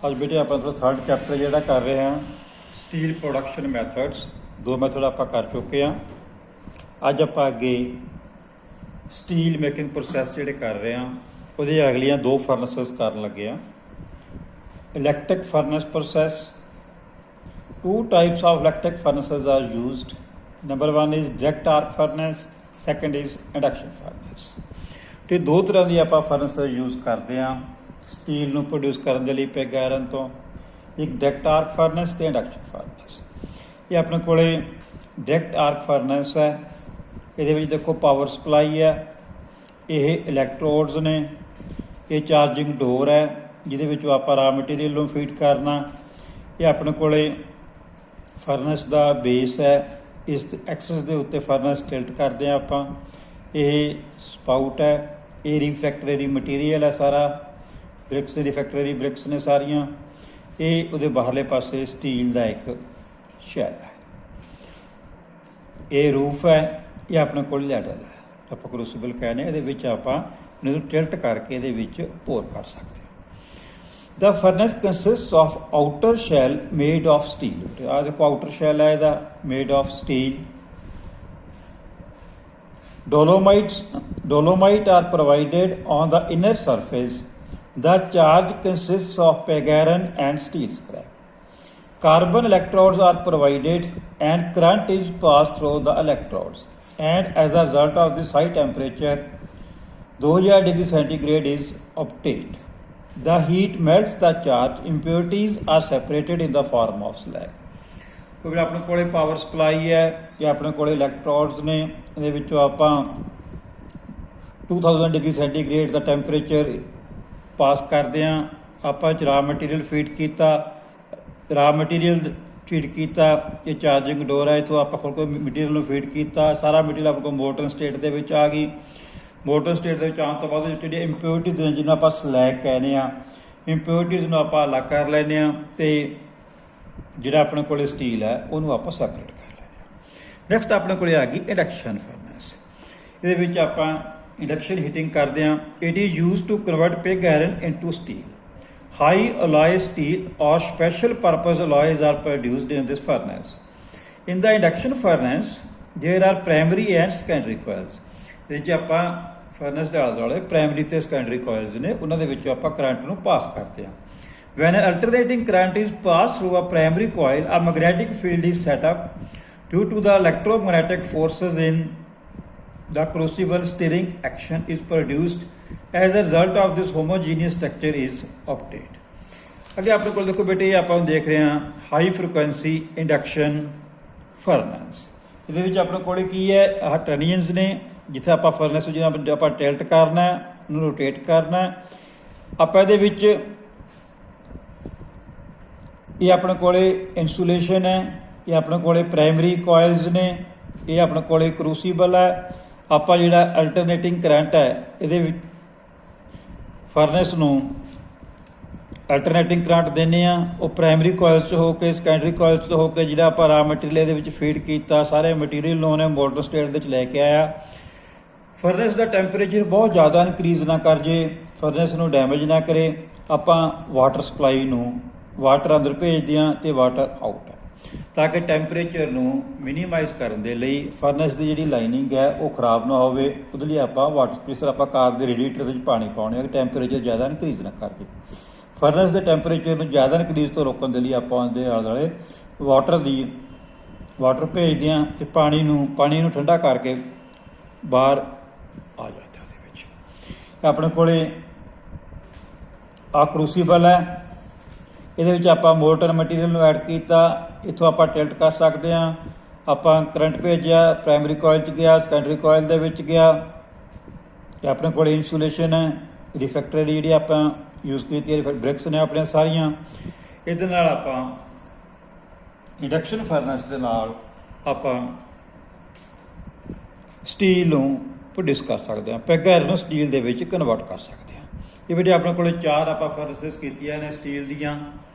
ਅੱਜ ਬੇਟੇ ਆਪਾਂ ਥਰਡ ਚੈਪਟਰ ਜਿਹੜਾ ਕਰ ਰਹੇ ਹਾਂ ਸਟੀਲ ਪ੍ਰੋਡਕਸ਼ਨ ਮੈਥਡਸ। ਦੋ ਮੈਥਡ ਆਪਾਂ ਕਰ ਚੁੱਕੇ ਹਾਂ। ਅੱਜ ਆਪਾਂ ਅੱਗੇ ਸਟੀਲ ਮੇਕਿੰਗ ਪ੍ਰੋਸੈਸ ਜਿਹੜੇ ਕਰ ਰਹੇ ਹਾਂ ਉਹਦੇ ਅਗਲੀਆਂ ਦੋ ਫਰਨੈਸਸ ਕਰਨ ਲੱਗੇ ਹਾਂ। Electric furnace process. Two types of electric furnaces are used. Number one is direct arc furnace, second is induction furnace. ਤੇ ਦੋ ਤਰ੍ਹਾਂ ਦੀ ਆਪਾਂ ਫਰਨੈਸ ਯੂਜ਼ ਕਰਦੇ ਹਾਂ ਸਟੀਲ ਨੂੰ ਪ੍ਰੋਡਿਊਸ ਕਰਨ ਦੇ ਲਈ ਪਿਗ ਆਇਰਨ ਤੋਂ। ਇੱਕ ਡਾਇਰੈਕਟ ਆਰਕ ਫਰਨੈਸ ਤੇ ਇੰਡਕਸ਼ਨ ਫਰਨੈਸ। ਇਹ ਆਪਣੇ ਕੋਲੇ ਡਾਇਰੈਕਟ ਆਰਕ ਫਰਨੈਸ ਹੈ। ਇਹਦੇ ਵਿੱਚ ਦੇਖੋ ਪਾਵਰ ਸਪਲਾਈ ਹੈ, ਇਹ ਇਲੈਕਟ੍ਰੋਡਸ ਨੇ, ਇਹ ਚਾਰਜਿੰਗ ਡੋਰ ਹੈ ਜਿਹਦੇ ਵਿੱਚੋਂ ਆਪਾਂ ਰਾ ਮਟੀਰੀਅਲ ਨੂੰ ਫੀਡ ਕਰਨਾ। ਇਹ ਆਪਣੇ ਕੋਲੇ ਫਰਨੈਸ ਦਾ ਬੇਸ ਹੈ, ਇਸ ਐਕਸਸ ਦੇ ਉੱਤੇ ਫਰਨੈਸ ਟਿਲਟ ਕਰਦੇ ਹਾਂ ਆਪਾਂ। ਇਹ ਸਪਾਊਟ ਹੈ, ਇਹ ਰਿਫੈਕਟਰੀ ਮਟੀਰੀਅਲ ਹੈ ਸਾਰਾ, ਬ੍ਰਿਕਸ ਦੇ ਰਿਫੈਕਟਰੀ ਬ੍ਰਿਕਸ ਨੇ ਸਾਰੀਆਂ। ਇਹ ਉਹਦੇ ਬਾਹਰਲੇ ਪਾਸੇ ਸਟੀਲ ਦਾ ਇੱਕ ਸ਼ੈਲ ਹੈ। ਇਹ ਰੂਫ ਹੈ, ਇਹ ਆਪਣੇ ਕੋਲ ਲੈਡਲ ਹੈ, ਆਪਾਂ ਕਰੂਸੀਬਲ ਕਹਿੰਦੇ ਇਹਦੇ ਵਿੱਚ ਆਪਾਂ ਇਹਨੂੰ ਟਿਲਟ ਕਰਕੇ ਇਹਦੇ ਵਿੱਚ ਪੋਰ ਕਰ ਸਕਦੇ ਹਾਂ। The furnace consists of outer shell made of steel. ਆਹ ਦੇਖੋ ਆਊਟਰ ਸ਼ੈਲ ਹੈ ਇਹਦਾ made of steel. Dolomite are provided on the inner surface. The charge consists of pig iron and steel scrap. Carbon electrodes are provided and current is passed through the electrodes. And as a result of this high temperature, 2000 degree centigrade is obtained. The heat melts the charge. Impurities are separated in the form of slag. ਕਿਉਂਕਿ ਆਪਣੇ ਕੋਲੇ power supply ਹੈ ਜਾਂ ਆਪਣੇ ਕੋਲੇ electrodes ਨੇ, ਇਹਦੇ ਵਿੱਚੋਂ ਆਪਾਂ 2000 ਡਿਗਰੀ ਸੈਂਟੀਗ੍ਰੇਡ ਦਾ ਟੈਂਪਰੇਚਰ ਪਾਸ ਕਰਦੇ ਹਾਂ। ਆਪਾਂ ਰਾ ਮਟੀਰੀਅਲ ਫੀਡ ਕੀਤਾ, ਇਹ ਚਾਰਜਿੰਗ ਡੋਰ ਹੈ, ਇੱਥੋਂ ਆਪਾਂ ਕੋਲ ਕੋਈ ਮਟੀਰੀਅਲ ਨੂੰ ਫੀਡ ਕੀਤਾ, ਸਾਰਾ ਮਟੀਰੀਅਲ ਆਪਣੇ ਕੋਲ ਮੋਲਟਨ ਸਟੇਟ ਦੇ ਵਿੱਚ ਆ ਗਈ। ਮੋਲਟਨ ਸਟੇਟ ਦੇ ਵਿੱਚ ਆਉਣ ਤੋਂ ਬਾਅਦ ਜਿਹੜੀਆਂ ਇੰਪਿਓਰਿਟੀਜ਼ ਨੇ ਜਿਹਨੂੰ ਆਪਾਂ ਸਲੈਗ ਕਹਿੰਦੇ ਹਾਂ, ਇੰਪਿਓਰਿਟੀਜ਼ ਨੂੰ ਆਪਾਂ ਅਲੱਗ ਕਰ ਲੈਂਦੇ ਹਾਂ ਅਤੇ ਜਿਹੜਾ ਆਪਣੇ ਕੋਲ ਸਟੀਲ ਹੈ ਉਹਨੂੰ ਆਪਾਂ ਸੈਪਰੇਟ ਕਰ ਲੈਂਦੇ ਹਾਂ। ਨੈਕਸਟ ਆਪਣੇ ਕੋਲ ਆ ਗਈ ਇੰਡਕਸ਼ਨ ਫਰਨੈਸ। ਇਹਦੇ ਵਿੱਚ ਆਪਾਂ ਇੰਡਕਸ਼ਨ ਹੀਟਿੰਗ ਕਰਦੇ ਹਾਂ। It is use to convert pig iron into steel. High alloy steel ਔਰ special purpose alloys are produced in this furnace. In the induction furnace there are primary and secondary coils. ਇਹਦੇ 'ਚ ਆਪਾਂ furnace ਦੇ ਆਲੇ ਦੁਆਲੇ primary ਅਤੇ secondary ਕੋਇਲਸ ਨੇ, ਉਹਨਾਂ ਦੇ ਵਿੱਚੋਂ ਆਪਾਂ ਕਰੰਟ ਨੂੰ ਪਾਸ ਕਰਦੇ ਹਾਂ। When alternating current is pass through a primary coil, a magnetic field is set up due to the electromagnetic forces in the crucible. Stirring action is produced. As a result of this, homogeneous structure is obtained. ਅੱਗੇ ਆਪਣੇ ਕੋਲ ਦੇਖੋ ਬੇਟੇ ਆਪਾਂ ਦੇਖ ਰਹੇ ਹਾਂ high frequency induction furnace. ਇਹਦੇ ਵਿੱਚ ਆਪਣੇ ਕੋਲ ਕੀ ਹੈ, ਆਹ ਟਰਨੀਅਨਸ ਨੇ ਜਿੱਥੇ ਆਪਾਂ ਫਰਨੈਸ ਜਿਹਨਾਂ ਆਪਾਂ ਟਿਲਟ ਕਰਨਾ, ਉਹਨੂੰ ਰੋਟੇਟ ਕਰਨਾ। ਆਪਾਂ ਇਹਦੇ ਵਿੱਚ ਇਹ ਆਪਣੇ ਕੋਲੇ ਇਨਸੂਲੇਸ਼ਨ ਹੈ, ਇਹ ਆਪਣੇ ਕੋਲੇ ਪ੍ਰਾਇਮਰੀ ਕੋਇਲਸ ਨੇ, ਇਹ ਆਪਣੇ ਕੋਲੇ ਕਰੂਸੀਬਲ ਹੈ। ਆਪਾਂ ਜਿਹੜਾ ਅਲਟਰਨੇਟਿੰਗ ਕਰੰਟ ਹੈ ਇਹਦੇ ਵਿੱਚ ਫਰਨੈਸ ਨੂੰ ਅਲਟਰਨੇਟਿੰਗ ਕਰੰਟ ਦਿੰਦੇ ਹਾਂ। ਉਹ ਪ੍ਰਾਇਮਰੀ ਕੋਇਲਸ 'ਚ ਹੋ ਕੇ ਸੈਕੰਡਰੀ ਕੋਇਲਸ 'ਚ ਹੋ ਕੇ ਜਿਹੜਾ ਆਪਾਂ ਰਾ ਮਟੀਰੀਅਲ ਦੇ ਵਿੱਚ ਫੀਡ ਕੀਤਾ, ਸਾਰੇ ਮਟੀਰੀਅਲ ਨੂੰ ਉਹਨੇ ਮੋਲਟਨ ਸਟੇਟ ਦੇ ਵਿੱਚ ਲੈ ਕੇ ਆਇਆ। ਫਰਨੈਸ ਦਾ ਟੈਂਪਰੇਚਰ ਬਹੁਤ ਜ਼ਿਆਦਾ ਇਨਕਰੀਜ਼ ਨਾ ਕਰ ਜੇ, ਫਰਨੈਸ ਨੂੰ ਡੈਮੇਜ ਨਾ ਕਰੇ। ਆਪਾਂ ਵਾਟਰ ਸਪਲਾਈ ਨੂੰ ਵਾਟਰ ਅੰਦਰ ਭੇਜਦੇ ਹਾਂ ਅਤੇ ਵਾਟਰ ਆਊਟ ਹੈ, ਤਾਂ ਕਿ ਟੈਂਪਰੇਚਰ ਨੂੰ ਮਿਨੀਮਾਈਜ਼ ਕਰਨ ਦੇ ਲਈ ਫਰਨੈਸ ਦੀ ਜਿਹੜੀ ਲਾਈਨਿੰਗ ਹੈ ਉਹ ਖਰਾਬ ਨਾ ਹੋਵੇ। ਉਹਦੇ ਲਈ ਆਪਾਂ ਵਾਟਰ ਜਿਸ ਤਰ੍ਹਾਂ ਆਪਾਂ ਕਾਰ ਦੇ ਰੇਡੀਏਟਰ ਦੇ ਵਿੱਚ ਪਾਣੀ ਪਾਉਣੇ ਆ ਕਿ ਟੈਂਪਰੇਚਰ ਜ਼ਿਆਦਾ ਇਨਕਰੀਜ਼ ਨਾ ਕਰ ਜੇ। ਫਰਨੈਸ ਦੇ ਟੈਂਪਰੇਚਰ ਨੂੰ ਜ਼ਿਆਦਾ ਇਨਕਰੀਜ਼ ਤੋਂ ਰੋਕਣ ਦੇ ਲਈ ਆਪਾਂ ਉਹਦੇ ਆਲੇ ਦੁਆਲੇ ਵਾਟਰ ਭੇਜਦੇ ਹਾਂ ਅਤੇ ਪਾਣੀ ਨੂੰ ਠੰਡਾ ਕਰਕੇ ਬਾਹਰ ਆ ਜਾਂਦਾ। ਉਹਦੇ ਵਿੱਚ ਆਪਣੇ ਕੋਲੇ ਆਹ ਕਰੂਸੀਬਲ ਹੈ, ਇਹਦੇ ਵਿੱਚ ਆਪਾਂ ਮੋਲਟਨ ਮਟੀਰੀਅਲ ਨੂੰ ਐਡ ਕੀਤਾ, ਇੱਥੋਂ ਆਪਾਂ ਟਿਲਟ ਕਰ ਸਕਦੇ ਹਾਂ। ਆਪਾਂ ਕਰੰਟ ਭੇਜਿਆ, ਪ੍ਰਾਇਮਰੀ ਕੋਇਲ 'ਚ ਗਿਆ, ਸੈਕੰਡਰੀ ਕੋਇਲ ਦੇ ਵਿੱਚ ਗਿਆ। ਇਹ ਆਪਣੇ ਕੋਲ ਇਨਸੂਲੇਸ਼ਨ ਹੈ, ਰਿਫੈਕਟਰੀ ਜਿਹੜੀ ਆਪਾਂ ਯੂਜ਼ ਕੀਤੀ ਹੈ, ਬ੍ਰਿਕਸ ਨੇ ਆਪਣੀਆਂ ਸਾਰੀਆਂ। ਇਹਦੇ ਨਾਲ ਆਪਾਂ ਇੰਡਕਸ਼ਨ ਫਰਨੈਸ ਦੇ ਨਾਲ ਆਪਾਂ ਸਟੀਲ ਨੂੰ ਪ੍ਰੋਡਿਊਸ ਕਰ ਸਕਦੇ ਹਾਂ, ਪਿਗ ਆਇਰਨ ਨੂੰ ਸਟੀਲ ਦੇ ਵਿੱਚ ਕਨਵਰਟ ਕਰ ਸਕਦੇ ਹਾਂ। ਇਹ ਜਿਹੜੇ ਆਪਣੇ ਕੋਲ ਚਾਰ ਆਪਾਂ ਫਰਨੈਸਿਸ ਕੀਤੀਆਂ ਨੇ ਸਟੀਲ ਦੀਆਂ।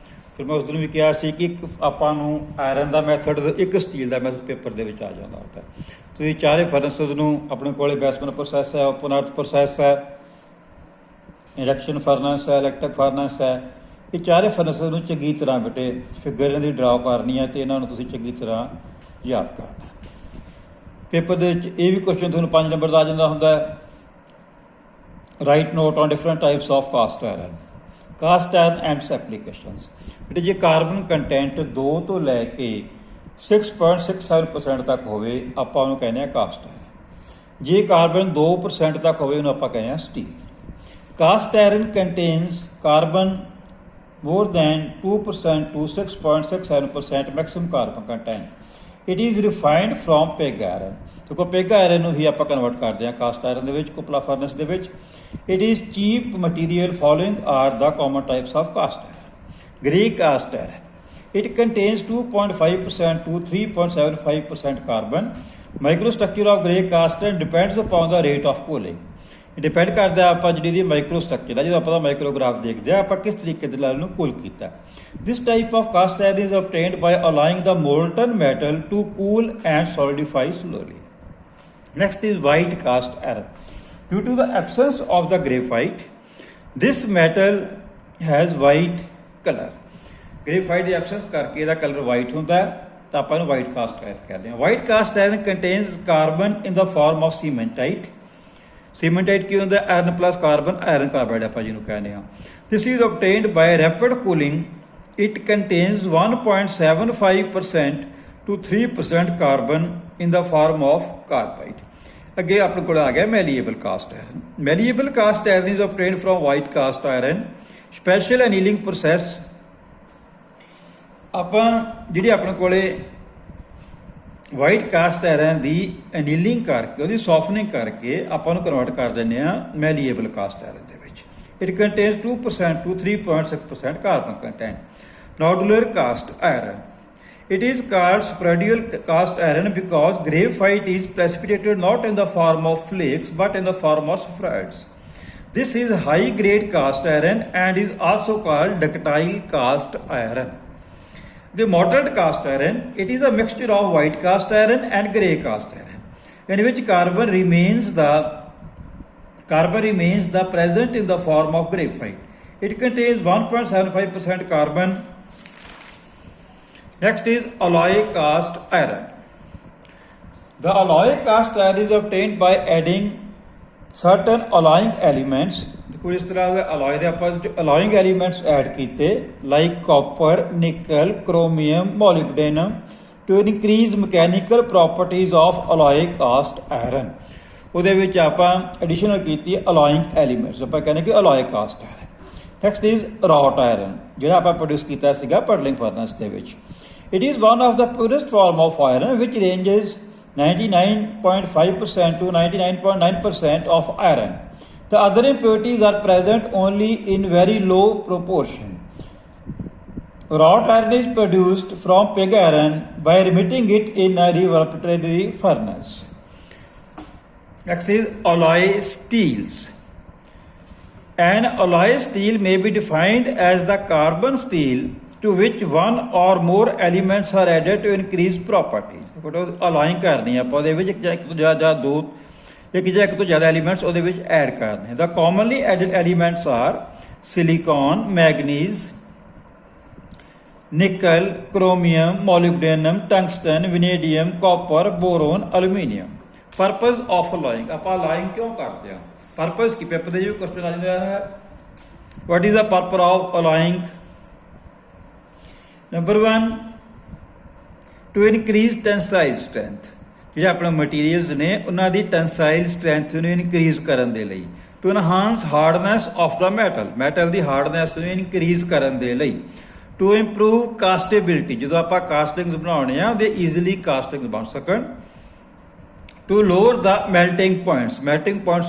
ਫਿਰ ਮੈਂ ਉਸ ਦਿਨ ਵੀ ਕਿਹਾ ਸੀ ਕਿ ਇੱਕ ਆਪਾਂ ਨੂੰ ਆਇਰਨ ਦਾ ਮੈਥਡ, ਇੱਕ ਸਟੀਲ ਦਾ ਮੈਥਡ ਪੇਪਰ ਦੇ ਵਿੱਚ ਆ ਜਾਂਦਾ ਹੁੰਦਾ। ਤੁਸੀਂ ਚਾਰੇ ਫਰਨੈਸਿਸ ਨੂੰ ਆਪਣੇ ਕੋਲੇ ਬੈਸਮੈਂਟ ਪ੍ਰੋਸੈਸ ਹੈ, ਓਪਨ ਅਰਥ ਪ੍ਰੋਸੈਸ ਹੈ, इंडक्शन फर्नेस है, इलैक्ट्रिक फर्नेस है, ਇਹ ਚਾਰੇ ਫਰਨੈਸ ਨੂੰ ਚੰਗੀ ਤਰ੍ਹਾਂ ਬੇਟੇ ਫਿਗਰ ਇਹਨਾਂ ਦੀ ਡਰਾਅ ਕਰਨੀ ਹੈ ਤੇ ਇਹਨਾਂ ਨੂੰ ਤੁਸੀਂ ਚੰਗੀ ਤਰ੍ਹਾਂ ਯਾਦ ਕਰਨਾ। ਪੇਪਰ ਦੇ ਵਿੱਚ ਇਹ ਵੀ ਕੁਐਸਚਨ ਤੁਹਾਨੂੰ 5 ਨੰਬਰ ਦਾ ਆ ਜਾਂਦਾ ਹੁੰਦਾ ਹੈ। Write note on different types of cast iron, cast iron and applications. ਬੇਟੇ ਜੇ ਕਾਰਬਨ ਕੰਟੈਂਟ 2 ਤੋਂ ਲੈ ਕੇ 6.67% ਤੱਕ ਹੋਵੇ ਆਪਾਂ ਉਹਨੂੰ ਕਹਿੰਦੇ ਆ ਕਾਸਟ ਆਇਰਨ। ਜੇ ਕਾਰਬਨ 2% ਤੱਕ ਹੋਵੇ ਉਹਨੂੰ ਆਪਾਂ ਕਹਿੰਦੇ ਆ steel. Cast iron contains carbon more than 2% to 6.67% maximum carbon content. It is refined from pig iron. ਦੇਖੋ ਪਿਗ ਆਇਰਨ ਨੂੰ ਹੀ ਆਪਾਂ ਕਨਵਰਟ ਕਰਦੇ ਹਾਂ ਕਾਸਟ ਆਇਰਨ ਦੇ ਵਿੱਚ ਕੁਪਲਾ ਫਰਨੈਸ ਦੇ ਵਿੱਚ। It is cheap material following are the common types of cast iron. Grey cast iron it contains 2.5% to 3.75% carbon. Microstructure of grey cast iron depends upon the rate of cooling. Depend ਕਰਦਾ ਆਪਾਂ ਜਿਹੜੀ ਦੀ micro structure ਹੈ, ਜਦੋਂ ਆਪਾਂ ਮਾਈਕਰੋਗ੍ਰਾਫ ਦੇਖਦੇ ਆ ਆਪਾਂ ਕਿਸ ਤਰੀਕੇ ਦੇ ਨਾਲ ਇਹਨੂੰ ਕੂਲ ਕੀਤਾ। This type of cast iron is obtained by allowing the molten metal to cool and solidify slowly. Next is white cast iron. Due to the absence of the graphite, this metal has white color. Graphite the absence ਕਰਕੇ ਇਹਦਾ colour white ਹੁੰਦਾ ਹੈ ਤਾਂ ਆਪਾਂ ਇਹਨੂੰ white cast iron ਕਹਿੰਦੇ ਹਾਂ। White cast iron contains carbon in the form of cementite. ਸੀਮੈਂਟਾਈਟ ਕੀ ਹੁੰਦਾ? Iron plus carbon, iron carbide ਆਪਾਂ ਜਿਹਨੂੰ ਕਹਿੰਦੇ ਹਾਂ। This is obtained by rapid cooling. It contains 1.75% to 3% carbon in the form of carbide. ਅੱਗੇ ਆਪਣੇ ਕੋਲ ਆ ਗਿਆ malleable cast iron. Malleable cast iron is obtained from white cast iron. Special annealing process ਆਪਾਂ ਜਿਹੜੀ ਆਪਣੇ ਕੋਲੇ ਵਾਈਟ ਕਾਸਟ ਆਇਰਨ ਦੀ ਐਨੀਲਿੰਗ ਕਰਕੇ ਉਹਦੀ ਸੌਫਨਿੰਗ ਕਰਕੇ ਆਪਾਂ ਨੂੰ ਕਨਵਰਟ ਕਰ ਦਿੰਦੇ ਆ ਮੈਲੀਏਬਲ ਕਾਸਟ ਆਇਰਨ ਦੇ ਵਿੱਚ। It contains 2% to 3.6% carbon content. Nodular cast iron it is called spheroidal cast iron because graphite is precipitated not in the form of flakes but in the form of spheroids. This is high grade cast iron and is also called ductile cast iron. The mottled cast iron, it is a mixture of white cast iron and grey cast iron, in which carbon remains the present in the form of graphite. It contains 1.75% carbon. Next is alloy cast iron. The alloy cast iron is obtained by adding certain alloying elements. ਕੋਈ ਇਸ ਤਰ੍ਹਾਂ ਦੇ alloy ਦੇ ਆਪਾਂ alloying elements add ਕੀਤੇ like copper, nickel, chromium, molybdenum to increase mechanical properties of alloy cast iron. ਉਹਦੇ ਵਿੱਚ ਆਪਾਂ ਐਡੀਸ਼ਨਲ ਕੀਤੀ ਅਲੋਇੰਗ ਐਲੀਮੈਂਟਸ, ਆਪਾਂ ਕਹਿੰਦੇ ਕਿ alloy cast iron. Next is wrought iron ਜਿਹੜਾ ਆਪਾਂ ਪ੍ਰੋਡਿਊਸ ਕੀਤਾ ਸੀਗਾ ਪਰਲਿੰਗ ਫਰਨੈਸ ਦੇ ਵਿੱਚ। It is one of the purest form of iron which ranges 99.5% to 99.9% of iron. The other impurities are present only in very low proportion. Wrought iron is produced from pig iron by remitting it in a reverberatory furnace. Next is alloy steels. An alloy steel may be defined as the carbon steel to which one or more elements are added to increase properties. Alloying ਕਰਨੀ ਆਪਾਂ ਉਹਦੇ ਵਿੱਚ ਇੱਕ ਤੋਂ ਜ਼ਿਆਦਾ elements ਉਹਦੇ ਵਿੱਚ add ਕਰਨੇ। The commonly added elements are silicon, manganese, nickel, chromium, molybdenum, tungsten, vanadium, copper, boron, aluminium. Purpose of alloying, ਆਪਾਂ alloying ਕਿਉਂ ਕਰਦੇ ਹਾਂ? Purpose ਕੀ ਪੇਪਰ ਦੇ ਵਿੱਚ ਕੁਐਸਚਨ ਆ ਜਾਂਦਾ ਹੈ। What is the purpose of alloying? Number 1, to increase tensile strength. ਜਿਹੜੇ ਆਪਣੇ ਮਟੀਰੀਅਲਸ ਨੇ ਉਹਨਾਂ ਦੀ ਟੈਂਸਾਈਲ ਸਟਰੈਂਥ ਨੂੰ ਇਨਕਰੀਜ਼ ਕਰਨ ਦੇ ਲਈ। To enhance hardness of the metal ਦੀ ਹਾਰਡਨੈਸ ਨੂੰ ਇਨਕਰੀਜ਼ ਕਰਨ ਦੇ ਲਈ। ਟੂ ਇੰਪਰੂਵ ਕਾਸਟੇਬਿਲਿਟੀ, ਜਦੋਂ ਆਪਾਂ ਕਾਸਟਿੰਗਸ ਬਣਾਉਣੇ ਆ ਉਹਦੇ ਈਜ਼ੀਲੀ ਕਾਸਟਿੰਗਸ ਬਣ ਸਕਣ। To lower the melting points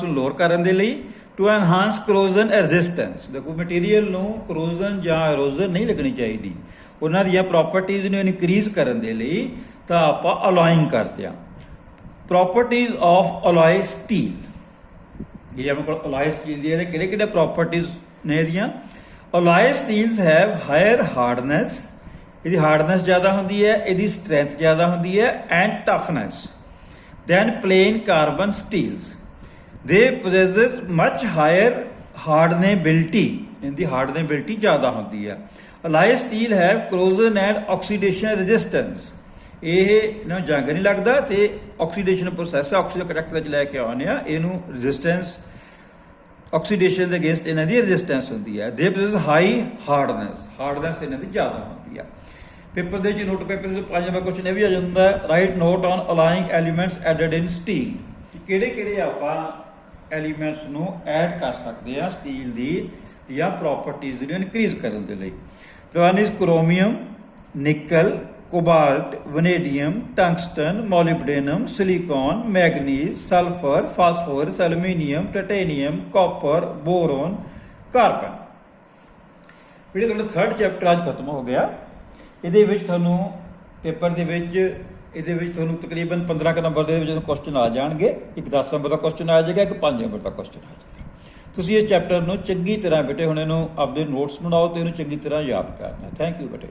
ਨੂੰ ਲੋਅਰ ਕਰਨ ਦੇ ਲਈ। ਟੂ ਐਨਹਾਂਸ ਕਰੋਜ਼ਨ ਰੈਜ਼ਿਸਟੈਂਸ, ਦੇਖੋ ਮਟੀਰੀਅਲ ਨੂੰ ਕਰੋਜ਼ਨ ਜਾਂ ਐਰੋਜ਼ਨ ਨਹੀਂ ਲੱਗਣੀ ਚਾਹੀਦੀ, ਉਹਨਾਂ ਦੀਆਂ ਪ੍ਰੋਪਰਟੀਜ਼ ਨੂੰ ਇਨਕਰੀਜ਼ ਕਰਨ ਦੇ ਲਈ ਤਾਂ ਆਪਾਂ ਅਲਾਇੰਗ ਕਰਦੇ ਹਾਂ। ਪ੍ਰੋਪਰਟੀਜ਼ ਆਫ ਅਲੋਏ ਸਟੀਲ, ਜਿਹੜੀ ਆਪਣੇ ਕੋਲ ਅਲੋਏ ਸਟੀਲ ਦੀ ਇਹਦੇ ਕਿਹੜੇ ਪ੍ਰੋਪਰਟੀਜ਼ ਨੇ ਇਹਦੀਆਂ? Alloy steels have higher hardness, ਇਹਦੀ ਹਾਰਡਨੈਸ ਜ਼ਿਆਦਾ ਹੁੰਦੀ ਹੈ, ਇਹਦੀ ਸਟਰੈਂਥ ਜ਼ਿਆਦਾ ਹੁੰਦੀ ਹੈ and toughness than plain carbon steels. They possess much hire hardenability ਇਹਦੀ ਹਾਰਡਨੇਬਿਲਿਟੀ ਜ਼ਿਆਦਾ ਹੁੰਦੀ ਹੈ। ਅਲਾਈ ਸਟੀਲ ਹੈ ਕਰੋਜ਼ਨ ਐਂਡ ਆਕਸੀਡੇਸ਼ਨ ਰੈਜ਼ਿਸਟੈਂਸ, ਇਹ ਇਹਨਾਂ ਨੂੰ ਜੰਗ ਨਹੀਂ ਲੱਗਦਾ ਤੇ ਆਕਸੀਡੇਸ਼ਨ ਪ੍ਰੋਸੈਸ ਆਕਸੀਜਨ ਕਰੈਕਟਰ ਵਿੱਚ ਲੈ ਕੇ ਆਉਂਦੇ ਆ ਇਹਨੂੰ, ਰੈਜ਼ਿਸਟੈਂਸ ਆਕਸੀਡੇਸ਼ਨ ਦੇ ਅਗੇਂਸਟ ਇਹਨਾਂ ਦੀ ਰੈਜ਼ਿਸਟੈਂਸ ਹੁੰਦੀ ਹੈ। ਦੇ ਪ੍ਰੋਸੈਸ ਹਾਈ ਹਾਰਡਨੈਸ ਇਹਨਾਂ ਦੀ ਜ਼ਿਆਦਾ ਹੁੰਦੀ ਹੈ। ਪੇਪਰ ਦੇ ਵਿੱਚ ਨੋਟ ਪੇਪਰ ਦੇ 5 ਨੰਬਰ ਕੁਐਸਚਨ ਇਹ ਵੀ ਆ ਜਾਂਦਾ ਹੈ, write note on alloying elements added in steel, ਕਿਹੜੇ ਕਿਹੜੇ ਆਪਾਂ ਐਲੀਮੈਂਟਸ ਨੂੰ ਐਡ ਕਰ ਸਕਦੇ ਆ ਸਟੀਲ ਦੀ ਜਾਂ ਪ੍ਰੋਪਰਟੀਜ਼ ਜਿਹੜੀਆਂ ਇਨਕਰੀਜ਼ ਕਰਨ ਦੇ ਲਈ। One is chromium, nickel, cobalt, vanadium, tungsten, molybdenum, silicon, manganese, sulphur, phosphorus, aluminium, titanium, copper, boron, carbon. ਜਿਹੜੇ ਤੁਹਾਡਾ 3rd ਚੈਪਟਰ ਅੱਜ ਖਤਮ ਹੋ ਗਿਆ। ਇਹਦੇ ਵਿੱਚ ਤੁਹਾਨੂੰ ਪੇਪਰ ਦੇ ਵਿੱਚ ਤੁਹਾਨੂੰ ਤਕਰੀਬਨ 15 ਨੰਬਰ ਦੇ ਵਿੱਚ ਕੁਐਸਚਨ ਆ ਜਾਣਗੇ। ਇੱਕ 10 ਨੰਬਰ ਦਾ ਕੁਐਸਚਨ ਆ ਜਾਏਗਾ, ਇੱਕ 5 ਨੰਬਰ ਦਾ ਕੁਐਸਚਨ ਆ ਜਾਏਗਾ। ਤੁਸੀਂ ਇਹ ਚੈਪਟਰ ਨੂੰ ਚੰਗੀ ਤਰ੍ਹਾਂ ਬੇਟੇ ਹੁਣ ਇਹਨੂੰ ਆਪਦੇ ਨੋਟਸ ਬਣਾਓ ਤੇ ਇਹਨੂੰ ਚੰਗੀ ਤਰ੍ਹਾਂ ਯਾਦ ਕਰਨਾ। ਥੈਂਕ ਯੂ ਬੇਟੇ।